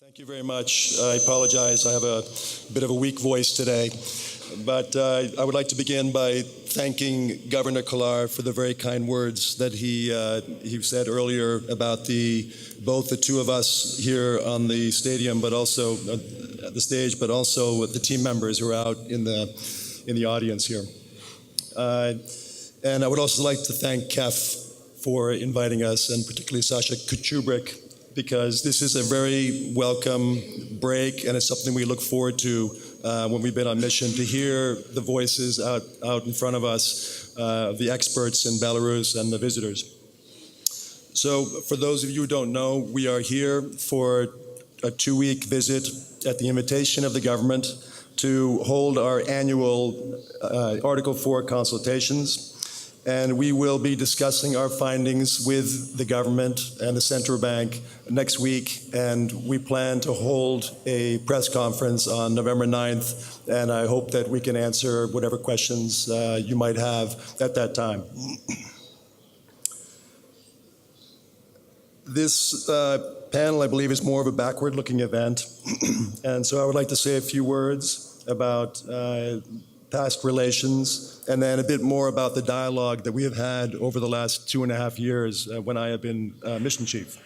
Thank you very much. I apologize. I have a bit of a weak voice today. But I would like to begin by thanking Governor Kolar for the very kind words that he said earlier about both the two of us here on the stadium, but also at the stage, but also with the team members who are out in the audience here. And I would also like to thank KEF for inviting us, and particularly Sasha Kuchubrik, because this is a very welcome break, and it's something we look forward to when we've been on mission, to hear the voices out in front of us, the experts in Belarus and the visitors. So for those of you who don't know, we are here for a 2-week visit at the invitation of the government to hold our annual Article 4 consultations. And we will be discussing our findings with the government and the central bank next week. And we plan to hold a press conference on November 9th. And I hope that we can answer whatever questions you might have at that time. This panel, I believe, is more of a backward-looking event. And so I would like to say a few words about past relations, and then a bit more about the dialogue that we have had over the last 2.5 years when I have been mission chief.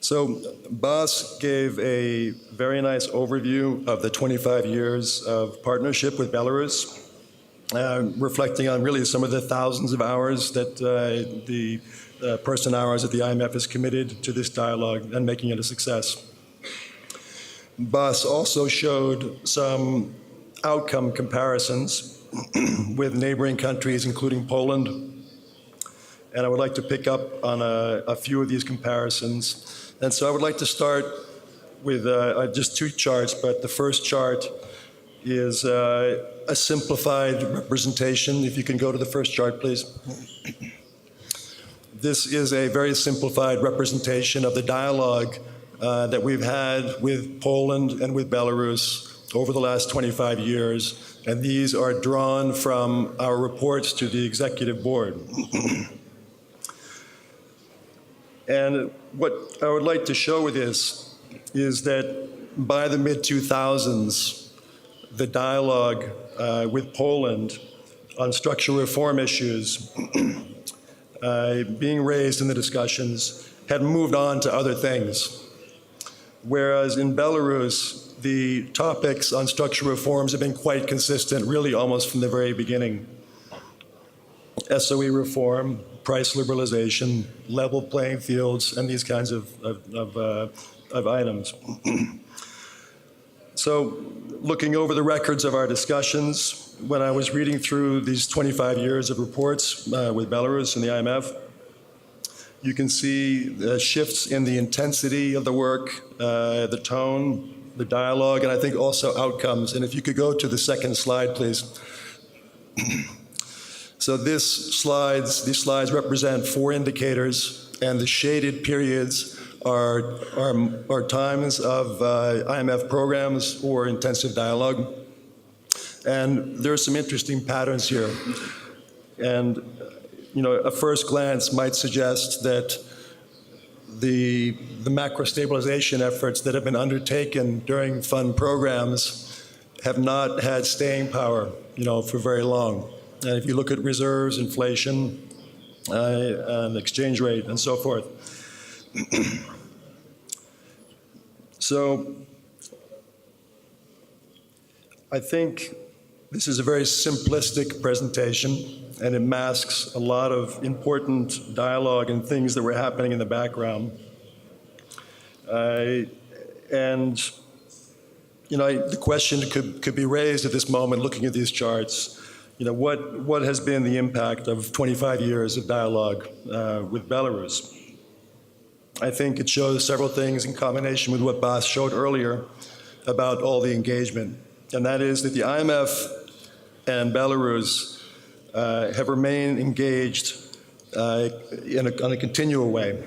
So Bas gave a very nice overview of the 25 years of partnership with Belarus, reflecting on really some of the thousands of hours that the person-hours that the IMF has committed to this dialogue and making it a success. Bas also showed some outcome comparisons with neighboring countries, including Poland. And I would like to pick up on a few of these comparisons. And so I would like to start with just 2 charts, but the first chart is a simplified representation. If you can go to the first chart, please. This is a very simplified representation of the dialogue that we've had with Poland and with Belarus over the last 25 years, and these are drawn from our reports to the executive board. And what I would like to show with this is that by the mid-2000s, the dialogue with Poland on structural reform issues being raised in the discussions had moved on to other things. Whereas in Belarus, the topics on structural reforms have been quite consistent, really almost from the very beginning. SOE reform, price liberalization, level playing fields, and these kinds of items. So looking over the records of our discussions, when I was reading through these 25 years of reports with Belarus and the IMF, you can see the shifts in the intensity of the work, the tone, the dialogue, and I think also outcomes. And if you could go to the second slide, please. So these slides represent 4 indicators, and the shaded periods are times of IMF programs or intensive dialogue. And there are some interesting patterns here. And a first glance might suggest that the macro stabilization efforts that have been undertaken during fund programs have not had staying power, for very long. And if you look at reserves, inflation, and exchange rate, and so forth. So I think this is a very simplistic presentation, and it masks a lot of important dialogue and things that were happening in the background. The question could be raised at this moment, looking at these charts. What has been the impact of 25 years of dialogue with Belarus? I think it shows several things in combination with what Bas showed earlier about all the engagement, and that is that the IMF and Belarus have remained engaged on a continual way.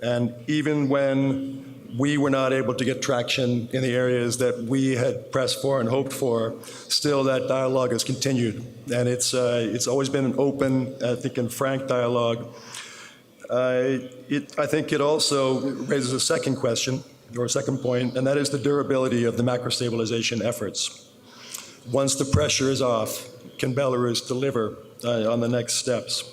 And even when we were not able to get traction in the areas that we had pressed for and hoped for, still that dialogue has continued. And it's always been an open, I think, and frank dialogue. I think it also raises a second question, or second point, and that is the durability of the macro-stabilization efforts. Once the pressure is off, can Belarus deliver on the next steps?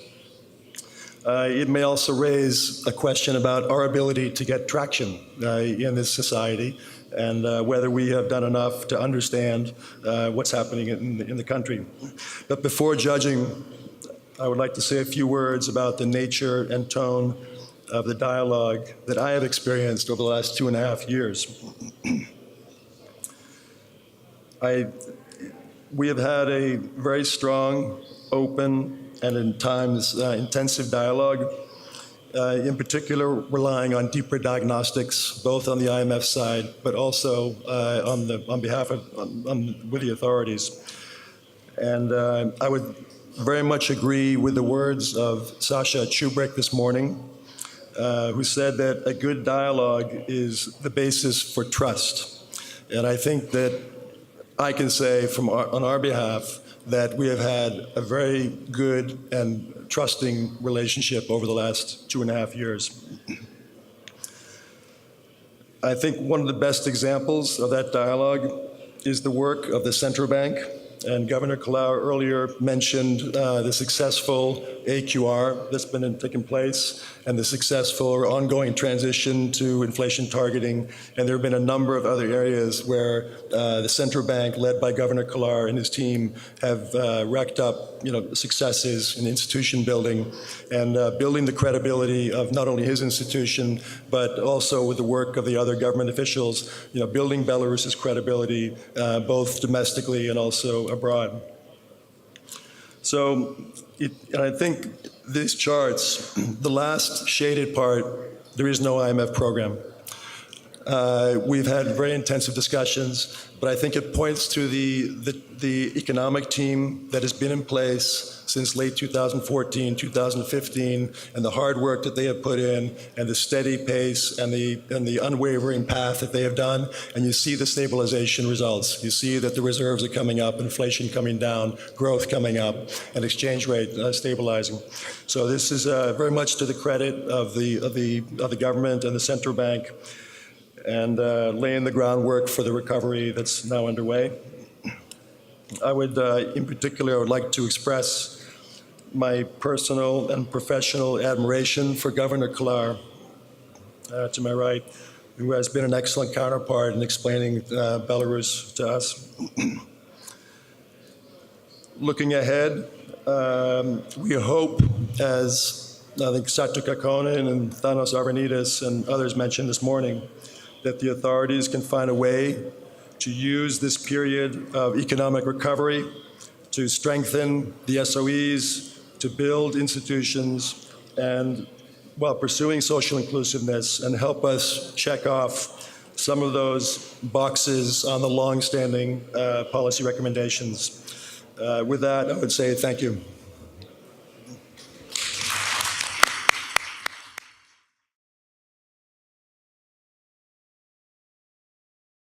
It may also raise a question about our ability to get traction in this society, and whether we have done enough to understand what's happening in the country. But before judging, I would like to say a few words about the nature and tone of the dialogue that I have experienced over the last 2.5 years. We have had a very strong, open, and in times intensive dialogue, in particular relying on deeper diagnostics, both on the IMF side, but also on behalf of with the authorities. And I would very much agree with the words of Sasha Chubrik this morning, who said that a good dialogue is the basis for trust. And I think that I can say on our behalf that we have had a very good and trusting relationship over the last 2.5 years. I think one of the best examples of that dialogue is the work of the central bank. And Governor Kalau earlier mentioned the successful AQR that's been taking place and the successful or ongoing transition to inflation targeting. And there have been a number of other areas where the central bank, led by Governor Kalau and his team, have racked up successes in institution building and building the credibility of not only his institution, but also with the work of the other government officials, building Belarus's credibility both domestically and also abroad. So I think these charts, the last shaded part, there is no IMF program. We've had very intensive discussions, but I think it points to the economic team that has been in place since late 2014, 2015, and the hard work that they have put in, and the steady pace and the unwavering path that they have done. And you see the stabilization results. You see that the reserves are coming up, inflation coming down, growth coming up, and exchange rate stabilizing. So this is very much to the credit of the government and the central bank, and laying the groundwork for the recovery that's now underway. I would, in particular, I would like to express my personal and professional admiration for Governor Kalau, to my right, who has been an excellent counterpart in explaining Belarus to us. Looking ahead, we hope, as I think Satu Kakonen and Thanos Arvanidis and others mentioned this morning, that the authorities can find a way to use this period of economic recovery to strengthen the SOEs, to build institutions, and while pursuing social inclusiveness, and help us check off some of those boxes on the long-standing policy recommendations. With that, I would say thank you.